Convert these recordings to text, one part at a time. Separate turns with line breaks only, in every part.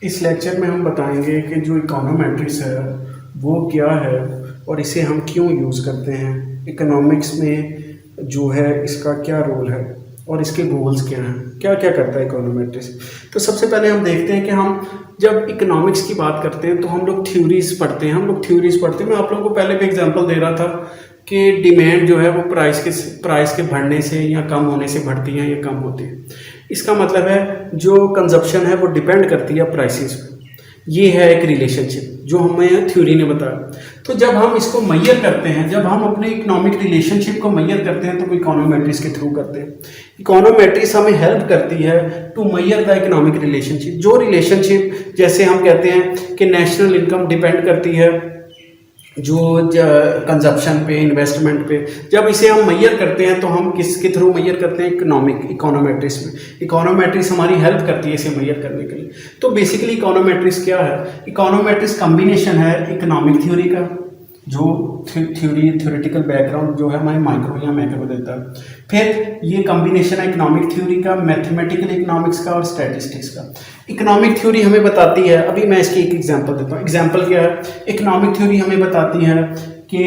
इस लेक्चर में हम बताएंगे कि जो इकोनोमेट्रिक्स है वो क्या है और इसे हम क्यों यूज़ करते हैं, इकोनॉमिक्स में जो है इसका क्या रोल है और इसके गोल्स क्या हैं, क्या क्या करता है इकोनोमेट्रिक्स। तो सबसे पहले हम देखते हैं कि हम जब इकोनॉमिक्स की बात करते हैं तो हम लोग थ्योरीज पढ़ते हैं मैं आप लोगों को पहले भी एग्जांपल दे रहा था कि डिमांड जो है वो प्राइस के बढ़ने से या कम होने से बढ़ती है या कम होती है। इसका मतलब है जो कंजप्शन है वो डिपेंड करती है प्राइसेस पे। ये है एक रिलेशनशिप जो हमें थ्योरी ने बताया। तो जब हम इसको मैयर करते हैं, जब हम अपने इकोनॉमिक रिलेशनशिप को मैयर करते हैं तो वो इकोनोमेट्रिक्स के थ्रू करते हैं। इकोनोमेट्रिक्स हमें हेल्प करती है to measure the economic relationship. जो रिलेशनशिप जैसे हम कहते हैं कि नेशनल इनकम डिपेंड करती है जो कंजप्शन पे, इन्वेस्टमेंट पे, जब इसे हम मैयर करते हैं तो हम किसके थ्रू मैयर करते हैं? इकोनोमेट्रिक्स में। इकोनोमेट्रिक्स हमारी हेल्प करती है इसे मैयर करने के लिए। तो बेसिकली इकोनोमेट्रिक्स क्या है? इकोनोमेट्रिक्स कॉम्बिनेशन है इकोनॉमिक थ्योरी का, जो थ्योरेटिकल बैकग्राउंड जो है हमारे माइक्रो या मैक्रो देता है। फिर ये कॉम्बिनेशन है इकोनॉमिक थ्योरी का, मैथमेटिकल इकोनॉमिक्स का और स्टैटिस्टिक्स का। इकोनॉमिक थ्योरी हमें बताती है, अभी मैं इसकी एक एग्जांपल देता हूँ। एग्जांपल क्या है? इकोनॉमिक थ्योरी हमें बताती है कि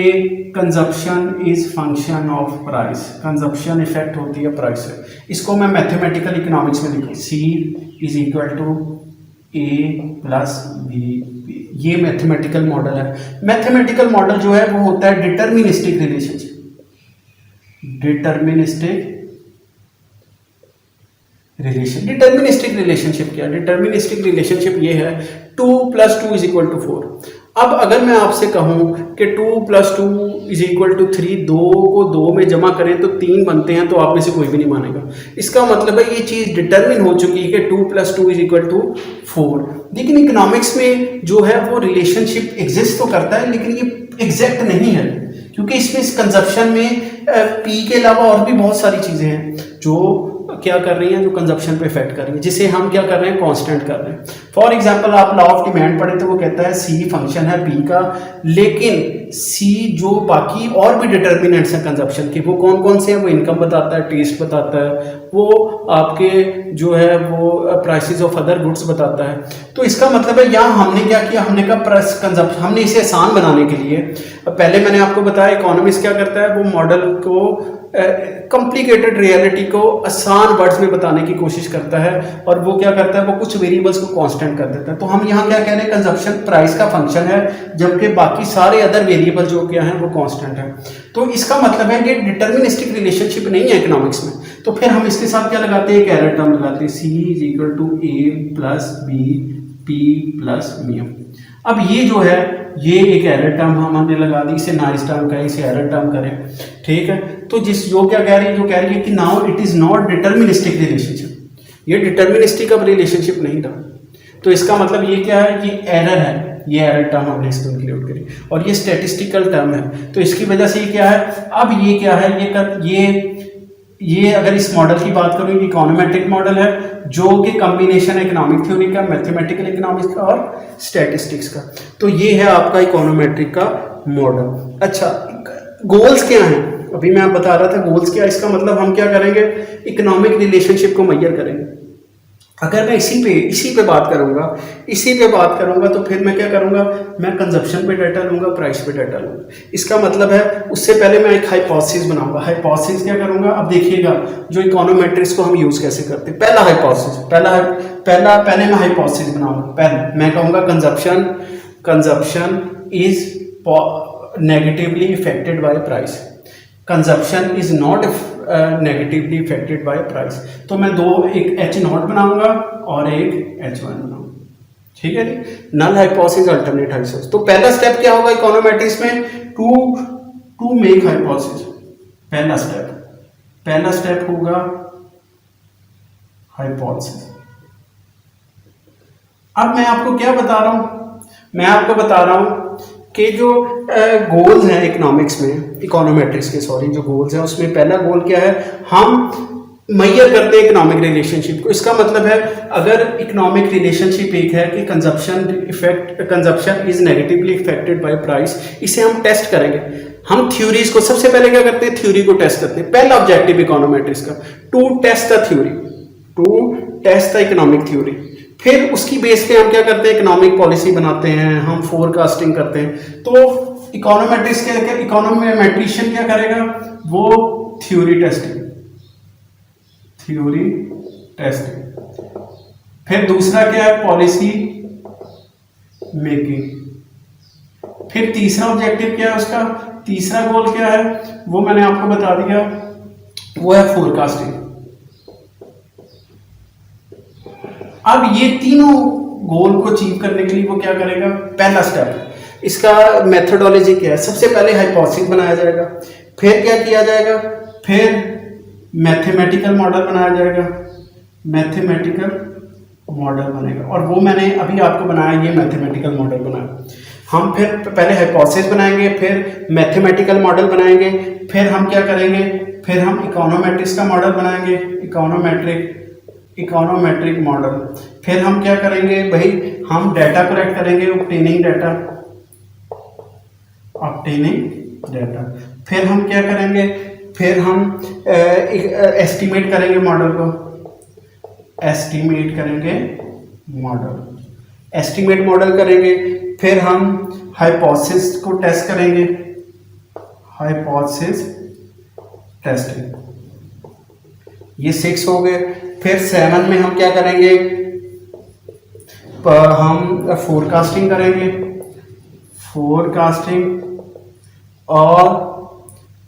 consumption is function of price. Consumption effect होती है प्राइस से। इसको मैं मैथमेटिकल इकोनॉमिक्स में लिखूँ, C is equal to A plus B। ये मैथमेटिकल मॉडल है। मैथमेटिकल मॉडल जो है वो होता है डिटर्मिनिस्टिक रिलेशनशिप। डिटर्मिनिस्टिक रिलेशनशिप क्या है? डिटर्मिनिस्टिक रिलेशनशिप ये है 2 + 2 = 4। अब अगर मैं आपसे कहूं कि 2 + 2 = 3, 2 को 2 में जमा करें तो 3 बनते हैं, तो आप में से कोई भी नहीं मानेगा। इसका मतलब है ये चीज़ डिटर्मिन हो चुकी है कि 2 + 2 = 4। लेकिन इकोनॉमिक्स में जो है वो रिलेशनशिप एग्जिस्ट तो करता है, लेकिन ये एग्जैक्ट नहीं है, क्योंकि इसमें इस कंजप्शन में पी के अलावा और भी बहुत सारी चीज़ें हैं जो क्या कर रही हैं, जो कंजप्शन पे इफेक्ट कर रही है, जिसे हम क्या कर रहे हैं? कांस्टेंट कर रहे हैं। फॉर एग्जांपल आप लॉ ऑफ डिमांड पढ़े तो वो कहता है सी फंक्शन है पी का, लेकिन सी जो बाकी और भी डिटर्मिनेंट्स हैं कंजप्शन के, वो कौन कौन से हैं? वो इनकम बताता है, टेस्ट बताता है, वो आपके जो है वो प्राइसेस ऑफ अदर गुड्स बताता है। तो इसका मतलब है यहाँ हमने क्या किया? हमने कहा प्राइस कंजप्शन, हमने इसे आसान बनाने के लिए, पहले मैंने आपको बताया इकोनॉमिक्स क्या करता है, वो मॉडल को कॉम्प्लिकेटेड रियलिटी को आसान वर्ड्स में बताने की कोशिश करता है, और वो क्या करता है? वो कुछ वेरिएबल्स को कांस्टेंट कर देता है। तो हम यहाँ क्या कह रहे हैं? कंजप्शन प्राइस का फंक्शन है, जबकि बाकी सारे अदर वेरिएबल जो क्या हैं वो कांस्टेंट है। तो इसका मतलब है ये डिटर्मिनिस्टिक रिलेशनशिप नहीं है इकोनॉमिक्स में। तो फिर हम इसके साथ क्या लगाते हैं? एक एरर टर्म लगाते हैं, C = A + B P + μ। अब ये जो है ये एक एरर टर्म हमने लगा दी, इसे नाइस टर्म करें, इसे एरर टर्म करें, ठीक है। तो जो क्या कह रही है? जो कह रही है कि now it is not deterministic relationship. ये डिटर्मिनिस्टिक अब रिलेशनशिप नहीं था। तो इसका मतलब ये क्या है? ये एरर है, ये एरर टर्म हमने इसको इंक्लूड करी, और ये स्टैटिस्टिकल टर्म है। तो इसकी वजह से ये क्या है? अब ये क्या है? ये अगर इस मॉडल की बात करूं, ये इकोनोमेट्रिक मॉडल है जो कि कॉम्बिनेशन है इकोनॉमिक थ्योरी का, मैथमेटिकल इकोनॉमिक्स का और स्टैटिस्टिक्स का। तो ये है आपका इकोनोमेट्रिक का मॉडल। अच्छा, गोल्स क्या हैं? अभी मैं आप बता रहा था गोल्स क्या है। इसका मतलब हम क्या करेंगे? इकोनॉमिक रिलेशनशिप को मैयर करेंगे। अगर मैं इसी पे बात करूंगा तो फिर मैं क्या करूंगा? मैं कंजप्शन पे डाटा लूंगा, प्राइस पे डाटा लूंगा। इसका मतलब है उससे पहले मैं एक हाइपोथेसिस बनाऊंगा। हाइपोथेसिस क्या करूंगा? अब देखिएगा जो इकोनोमेट्रिक्स को हम यूज कैसे करते हैं। पहले मैं हाइपोथेसिस बनाऊंगा। पहले मैं कहूंगा consumption is negatively affected by price. Consumption is not negatively affected by price. तो मैं एक H0 बनाऊंगा और एक H1 बनाऊंगा, ठीक है जी। Null hypothesis, alternate hypothesis. तो पहला स्टेप क्या होगा इकोनोमेट्रिक्स में? To make hypothesis. पहला स्टेप होगा हाइपोथेसिस। अब मैं आपको क्या बता रहा हूं? मैं आपको बता रहा हूं कि जो गोल्स हैं इकोनॉमिक्स में, इकोनोमेट्रिक्स के जो गोल्स हैं, उसमें पहला गोल क्या है? हम मैयर करते हैं इकोनॉमिक रिलेशनशिप को। इसका मतलब है अगर इकोनॉमिक रिलेशनशिप एक है कि consumption is negatively affected by price, इसे हम टेस्ट करेंगे। हम थ्योरीज को सबसे पहले क्या करते हैं? थ्योरी को टेस्ट करते हैं। पहला ऑब्जेक्टिव इकोनोमेट्रिक्स का to test the economic theory. फिर उसकी बेस पे हम क्या करते हैं, इकोनॉमिक पॉलिसी बनाते हैं, हम फोरकास्टिंग करते हैं। तो इकोनोमेट्रिशियन क्या करेगा, वो थ्योरी टेस्टिंग, फिर दूसरा क्या है, पॉलिसी मेकिंग, फिर तीसरा ऑब्जेक्टिव क्या है उसका, तीसरा गोल क्या है वो मैंने आपको बता दिया, वो है फोरकास्टिंग। अब ये तीनों गोल को अचीव करने के लिए वो क्या करेगा, पहला स्टेप इसका मेथोडोलॉजी क्या है, सबसे पहले हाइपोथेसिस बनाया जाएगा, फिर क्या किया जाएगा, फिर मैथमेटिकल मॉडल बनाया जाएगा, मैथमेटिकल मॉडल बनेगा, और वो मैंने अभी आपको बनाया, ये मैथमेटिकल मॉडल बनाया। हम फिर पहले हाइपोथेसिस बनाएंगे, फिर मैथमेटिकल मॉडल बनाएंगे, फिर हम क्या करेंगे, फिर हम इकोनोमेट्रिक्स का मॉडल बनाएंगे, इकोनोमेट्रिक मॉडल, फिर हम क्या करेंगे भाई, हम डाटा कलेक्ट करेंगे, ऑब्टेनिंग डाटा, फिर हम क्या करेंगे, फिर हम एस्टिमेट करेंगे मॉडल को, एस्टिमेट मॉडल करेंगे, फिर हम हाइपोथेसिस को टेस्ट करेंगे, हाइपोथेसिस टेस्टिंग, ये 6 हो गए। फिर 7 में हम क्या करेंगे, हम फोरकास्टिंग करेंगे, और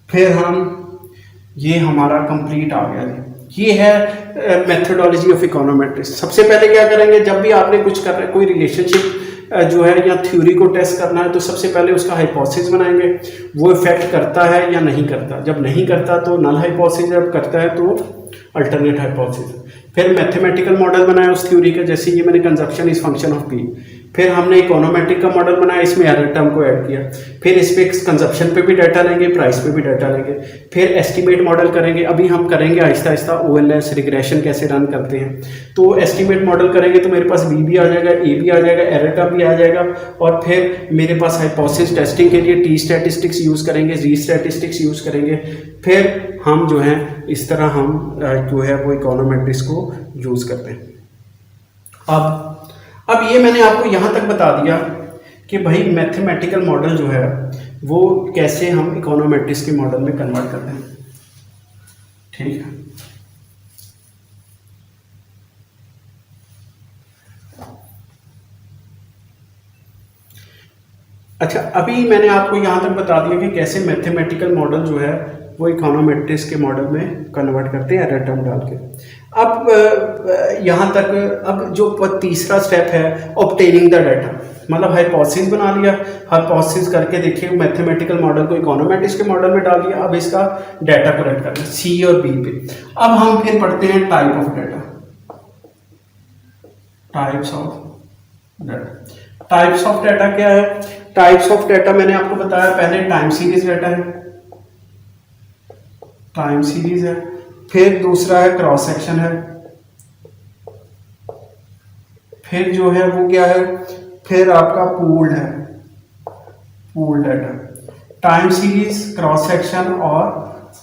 फिर हम, ये हमारा कंप्लीट आ गया। ये है मेथोडोलॉजी ऑफ इकोनोमेट्रिक्स। सबसे पहले क्या करेंगे, जब भी आपने कुछ कर रहे, कोई रिलेशनशिप जो है या थ्योरी को टेस्ट करना है, तो सबसे पहले उसका हाइपोथेसिस बनाएंगे, वो इफेक्ट करता है या नहीं करता, जब नहीं करता तो नल हाइपोथेसिस, जब करता है तो अल्टरनेट हाइपोथेसिस। फिर मैथमेटिकल मॉडल बनाया उस थ्योरी का, जैसे ये मैंने consumption is function of P. फिर हमने इकोनोमेट्रिक का मॉडल बनाया, इसमें एरर टर्म को ऐड किया। फिर इस पे कंजप्शन पे भी डाटा लेंगे, प्राइस पे भी डाटा लेंगे। फिर एस्टिमेट मॉडल करेंगे, अभी हम करेंगे आहिस्ता आहिस्ता ओएलएस रिग्रेशन कैसे रन करते हैं। तो एस्टिमेट मॉडल करेंगे तो मेरे पास बी भी आ जाएगा, ए भी आ जाएगा, एरर टर्म भी आ जाएगा, और फिर मेरे पास हाइपोथेसिस टेस्टिंग के लिए टी स्टैटिस्टिक्स यूज़ करेंगे, जी स्टैटिस्टिक्स यूज़ करेंगे। फिर हम जो है इस तरह हम जो है वो इकोनोमेट्रिक्स को यूज़ करते हैं। अब ये मैंने आपको यहाँ तक बता दिया कि भाई मैथमेटिकल मॉडल जो है वो कैसे हम इकोनोमेट्रिक्स के मॉडल में कन्वर्ट करते हैं, ठीक है। अच्छा, अभी मैंने आपको यहाँ तक बता दिया कि कैसे मैथमेटिकल मॉडल जो है वो इकोनोमेट्रिक्स के मॉडल में कन्वर्ट करते हैं एरर टर्म डाल के। अब यहाँ तक, अब जो तीसरा स्टेप है ऑब्टेनिंग द डाटा, मतलब हाइपोथेसिस बना लिया, हाइपोथेसिस करके देखिए मैथमेटिकल मॉडल को इकोनोमेट्रिक्स के मॉडल में डाल दिया, अब इसका डाटा कलेक्ट करना सी और बी पे। अब हम फिर पढ़ते हैं type of data, types of data क्या है। टाइप्स ऑफ डाटा मैंने आपको बताया, पहले टाइम सीरीज डाटा है, टाइम सीरीज है, फिर दूसरा है क्रॉस सेक्शन है, फिर जो है वो क्या है, फिर आपका पूल्ड है, pool data, time series, cross section और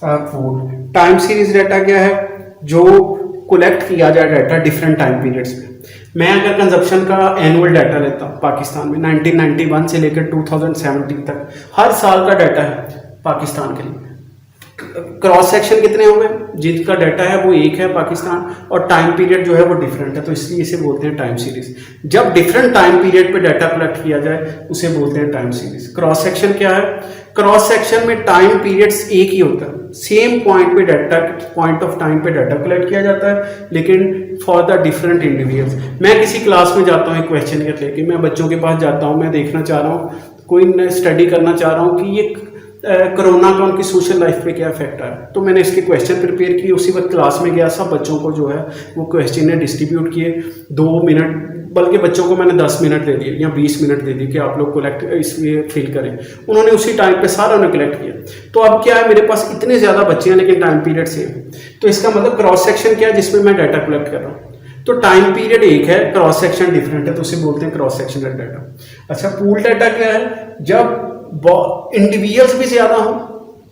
पूल। टाइम सीरीज डाटा क्या है, जो कलेक्ट किया जाए डाटा डिफरेंट टाइम पीरियड्स में। मैं अगर कंजप्शन का एनुअल डाटा लेता हूँ पाकिस्तान में 1991 से लेकर 2017 तक, हर साल का डाटा है पाकिस्तान के लिए। क्रॉस सेक्शन कितने होंगे, जिनका डाटा है वो एक है पाकिस्तान, और टाइम पीरियड जो है वो डिफरेंट है, तो इसलिए इसे बोलते हैं टाइम सीरीज। जब डिफरेंट टाइम पीरियड पे डाटा कलेक्ट किया जाए उसे बोलते हैं टाइम सीरीज। क्रॉस सेक्शन क्या है, क्रॉस सेक्शन में टाइम पीरियड्स एक ही होता है, सेम पॉइंट पे डाटा, पॉइंट ऑफ टाइम पे डाटा कलेक्ट किया जाता है, लेकिन फॉर द डिफरेंट इंडिविजुअल्स। मैं किसी क्लास में जाता हूँ एक क्वेश्चन लेके, मैं बच्चों के पास जाता हूँ, मैं देखना चाह रहा हूँ, कोई स्टडी करना चाह रहा हूँ कि ये कोरोना का उनकी सोशल लाइफ पे क्या इफेक्ट आया, तो मैंने इसके क्वेश्चन प्रिपेयर किए, उसी वक्त क्लास में गया, सब बच्चों को जो है वो क्वेश्चन ने डिस्ट्रीब्यूट किए, 2 मिनट, बल्कि बच्चों को मैंने 10 मिनट दे दिए या 20 मिनट दे दिए कि आप लोग कलेक्ट इसमें फिल करें। उन्होंने उसी टाइम पे सारा उन्होंने कलेक्ट किया। तो अब क्या है, मेरे पास इतने ज़्यादा बच्चे हैं लेकिन टाइम पीरियड सेम, तो इसका मतलब क्रॉस सेक्शन क्या है, जिसमें मैं डाटा कलेक्ट कर रहा हूँ। तो टाइम पीरियड एक है, क्रॉस सेक्शन डिफरेंट है, तो उसे बोलते हैं क्रॉस सेक्शनल डाटा। अच्छा, पूल डाटा क्या है, जब इंडिविजुअल्स भी ज़्यादा हों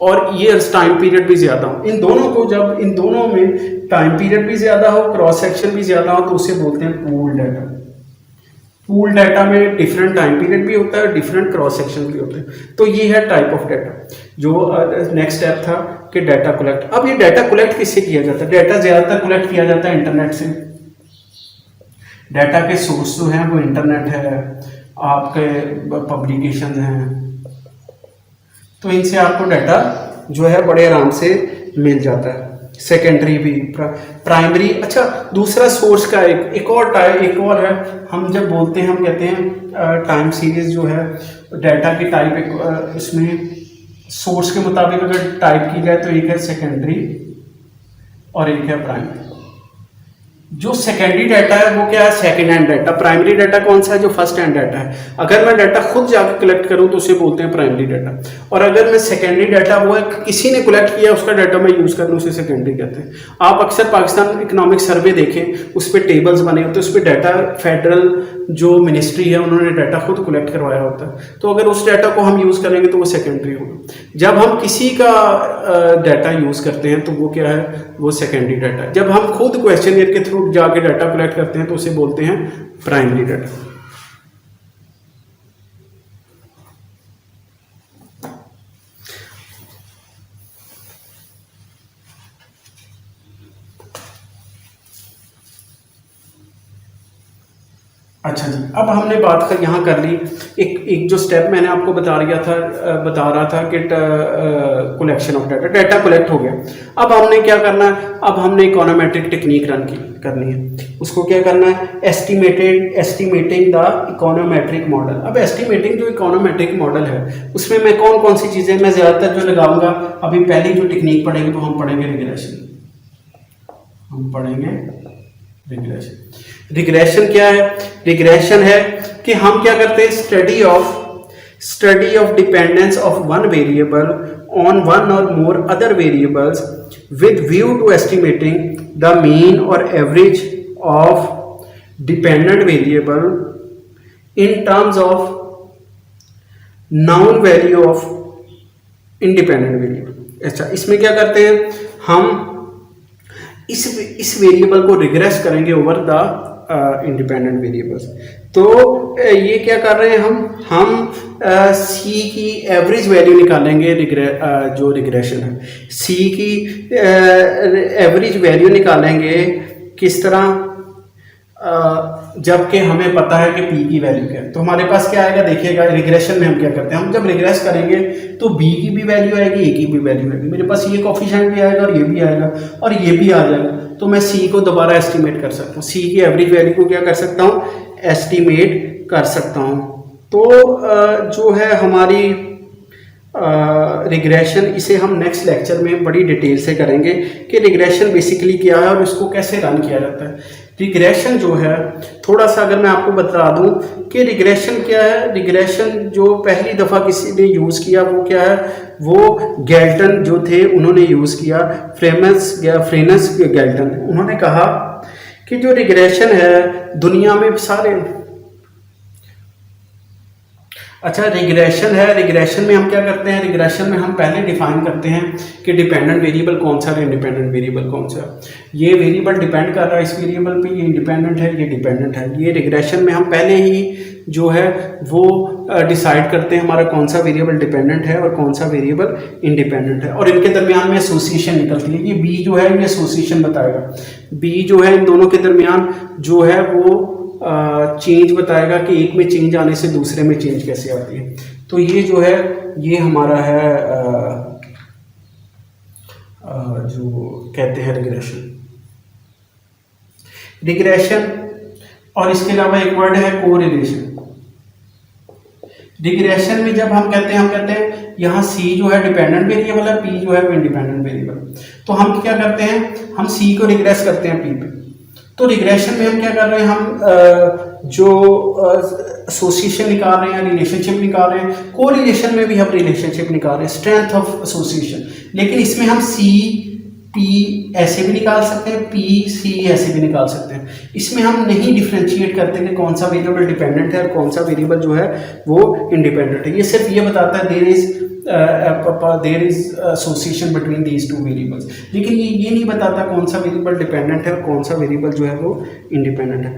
और ईयर्स टाइम पीरियड भी ज़्यादा हो, इन दोनों को जब इन दोनों में टाइम पीरियड भी ज़्यादा हो, क्रॉस सेक्शन भी ज़्यादा हो, तो उसे बोलते हैं पूल डाटा। पूल डाटा में डिफरेंट टाइम पीरियड भी होता है, डिफरेंट क्रॉस सेक्शन भी होते हैं। तो ये है टाइप ऑफ डाटा। जो नेक्स्ट स्टेप था कि डाटा कलेक्ट। अब ये डाटा कलेक्ट किससे किया जाता है? डाटा ज़्यादातर कलेक्ट किया जाता है इंटरनेट से। डाटा के सोर्स जो हैं वो इंटरनेट है, आपके पब्लिकेशन हैं, तो इनसे आपको डाटा जो है बड़े आराम से मिल जाता है। सेकेंडरी भी, प्राइमरी। अच्छा, दूसरा सोर्स का एक और है, हम जब बोलते हैं हम कहते हैं टाइम सीरीज जो है डाटा की टाइप, इसमें सोर्स के मुताबिक अगर टाइप की जाए तो एक है सेकेंडरी और एक है प्राइमरी। जो सेकेंडरी डाटा है वो क्या है? Second hand data. Primary data कौन सा है? जो फर्स्ट हैंड डाटा है। अगर मैं डाटा खुद जाकर कलेक्ट करूं तो उसे बोलते हैं प्राइमरी डाटा। और अगर मैं सेकेंडरी डाटा वो है किसी ने कलेक्ट किया उसका डाटा मैं यूज कर लूं, उसे सेकेंडरी कहते हैं। आप अक्सर पाकिस्तान इकोनॉमिक सर्वे देखें, उस पर टेबल्स बने होते हैं, उस पर डाटा फेडरल जो मिनिस्ट्री है उन्होंने डाटा खुद कलेक्ट करवाया होता है। तो अगर उस डाटा को हम यूज करेंगे तो वो सेकेंडरी होगा। जब हम किसी का डाटा यूज करते हैं तो वो क्या है? वो सेकेंडरी डाटा। जब हम खुद क्वेश्चनियर के थ्रू जाके डाटा कलेक्ट करते हैं तो उसे बोलते हैं प्राइमरी डाटा। अच्छा जी, अब हमने बात कर यहाँ कर ली एक जो स्टेप मैंने आपको बता रहा था कि कलेक्शन ऑफ डाटा कलेक्ट हो गया। अब हमने क्या करना है? अब हमने इकोनोमेट्रिक टेक्निक करनी है। उसको क्या करना है? Estimating the econometric model. अब एस्टिमेटिंग जो इकोनोमेट्रिक मॉडल है उसमें मैं कौन सी चीज़ें मैं ज़्यादातर जो लगाऊंगा, अभी पहली जो टेक्निक पढ़ेंगे तो हम पढ़ेंगे रिग्रेशन। रिग्रेशन क्या है? रिग्रेशन है कि हम क्या करते हैं? Study of dependence of one variable on one और more other variables with view to estimating the mean और average of dependent variable in terms of known value of independent variable. अच्छा, इसमें क्या करते हैं? हम इस वेरिएबल को रिग्रेस करेंगे ओवर द इंडिपेंडेंट वेरिएबल्स। तो ये क्या कर रहे हैं? हम सी की एवरेज वैल्यू निकालेंगे। जो रिग्रेशन है, सी की एवरेज वैल्यू निकालेंगे किस तरह? जबकि हमें पता है कि पी की वैल्यू क्या है। तो हमारे पास क्या आएगा? देखिएगा, रिग्रेशन में हम क्या करते हैं? हम जब रिग्रेस करेंगे तो बी की भी वैल्यू आएगी, ए की भी वैल्यू आएगी। मेरे पास ये कोफिशिएंट भी आएगा और ये भी आएगा और ये भी आ जाएगा। तो मैं सी को दोबारा एस्टिमेट कर सकता हूँ। सी की एवरेज वैल्यू को क्या कर सकता हूँ? एस्टिमेट कर सकता हूँ। तो जो है हमारी रिग्रेशन, इसे हम नेक्स्ट लेक्चर में बड़ी डिटेल से करेंगे कि रिग्रेशन बेसिकली क्या है और इसको कैसे रन किया जाता है। रिग्रेशन जो है, थोड़ा सा अगर मैं आपको बता दूं कि रिग्रेशन क्या है। रिग्रेशन जो पहली दफ़ा किसी ने यूज़ किया वो क्या है? वो गैल्टन जो थे उन्होंने यूज़ किया, फ्रेनस गैल्टन। उन्होंने कहा कि जो रिग्रेशन है दुनिया में सारे, अच्छा रिग्रेशन है, रिग्रेशन में हम क्या करते हैं? रिग्रेशन में हम पहले डिफाइन करते हैं कि डिपेंडेंट वेरिएबल कौन सा है, इंडिपेंडेंट वेरिएबल कौन सा है। ये वेरिएबल डिपेंड कर रहा है इस वेरिएबल पे, ये इंडिपेंडेंट है, ये डिपेंडेंट है। ये रिग्रेशन में हम पहले ही जो है वो डिसाइड करते हैं हमारा कौन सा वेरिएबल डिपेंडेंट है और कौन सा वेरिएबल इंडिपेंडेंट है, और इनके दरमियान में एसोसिएशन निकलती है। ये बी जो है ये एसोसिएशन बताएगा। बी जो है इन दोनों के दरमियान जो है वो चेंज बताएगा कि एक में चेंज आने से दूसरे में चेंज कैसे आती है। तो ये जो है ये हमारा है जो कहते हैं रिग्रेशन। और इसके अलावा एक वर्ड है कोरिलेशन। रिग्रेशन में जब हम कहते हैं यहाँ सी जो है डिपेंडेंट वेरिएबल है, पी जो है वो इंडिपेंडेंट वेरिएबल। तो हम क्या करते हैं? हम सी को रिग्रेस करते हैं पी पे। तो रिग्रेशन में हम क्या कर रहे हैं? हम जो एसोसिएशन निकाल रहे हैं, रिलेशनशिप निकाल रहे हैं। कोरिलेशन में भी हम रिलेशनशिप निकाल रहे हैं, स्ट्रेंथ ऑफ एसोसिएशन। लेकिन इसमें हम सी पी ऐसे भी निकाल सकते हैं, पी सी ऐसे भी निकाल सकते हैं। इसमें हम नहीं डिफ्रेंशिएट करते कि कौन सा वेरिएबल डिपेंडेंट है और कौन सा वेरिएबल जो है वो इंडिपेंडेंट है। ये सिर्फ ये बताता है there is association between these two variables, लेकिन ये नहीं बताता कौन सा वेरिएबल डिपेंडेंट है और कौन सा वेरिएबल जो है वो इंडिपेंडेंट है।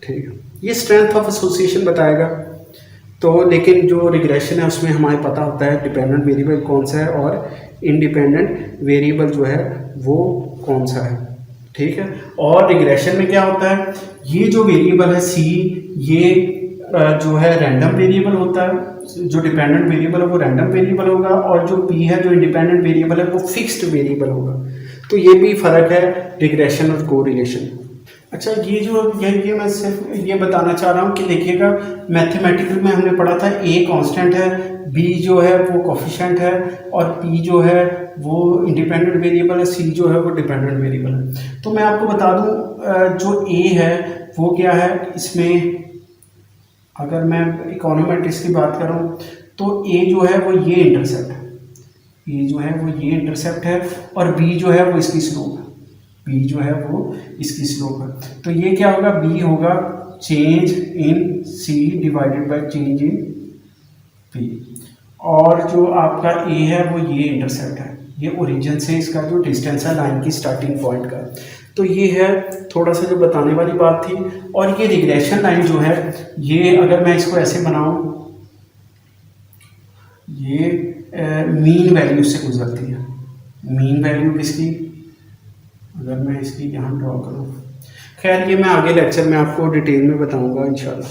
ठीक है, ये स्ट्रेंथ ऑफ एसोसिएशन बताएगा। तो लेकिन जो रिग्रेशन है उसमें हमें पता होता है डिपेंडेंट वेरिएबल कौन सा है और इंडिपेंडेंट वेरिएबल जो है वो कौन सा है। ठीक है, और रिग्रेशन में क्या होता है, ये जो वेरिएबल है सी, ये जो है रैंडम वेरिएबल होता है, जो डिपेंडेंट वेरिएबल है वो रैंडम वेरिएबल होगा, और जो पी है जो इंडिपेंडेंट वेरिएबल है वो फिक्स्ड वेरिएबल होगा। तो ये भी फ़र्क है रिग्रेशन और कोरिलेशन। अच्छा, ये मैं सिर्फ ये बताना चाह रहा हूँ कि देखिएगा मैथमेटिकल में हमने पढ़ा था ए कांस्टेंट है, बी जो है वो कोफिशिएंट है, और पी जो है वो इंडिपेंडेंट वेरिएबल है, सी जो है वो डिपेंडेंट वेरिएबल है। तो मैं आपको बता दूँ जो ए है वो क्या है, इसमें अगर मैं इकोनोमेट्रिक्स की बात करूँ तो ए जो है वो ये इंटरसेप्ट है, ए जो है वो ये इंटरसेप्ट है, और बी जो है वो इसकी स्लोप है, बी जो है वो इसकी स्लोप है। तो ये क्या होगा, बी होगा change in C divided by change in P, और जो आपका ए है वो ये इंटरसेप्ट है, ये ओरिजिन से इसका जो डिस्टेंस है लाइन की स्टार्टिंग पॉइंट का। तो ये है थोड़ा सा जो बताने वाली बात थी। और ये रिग्रेशन लाइन जो है, ये अगर मैं इसको ऐसे बनाऊं, ये मीन वैल्यू से गुजरती है। मीन वैल्यू किसकी, अगर मैं इसकी यहाँ ड्रॉ करूँ, खैर ये मैं आगे लेक्चर में आपको डिटेल में बताऊंगा इंशाल्लाह।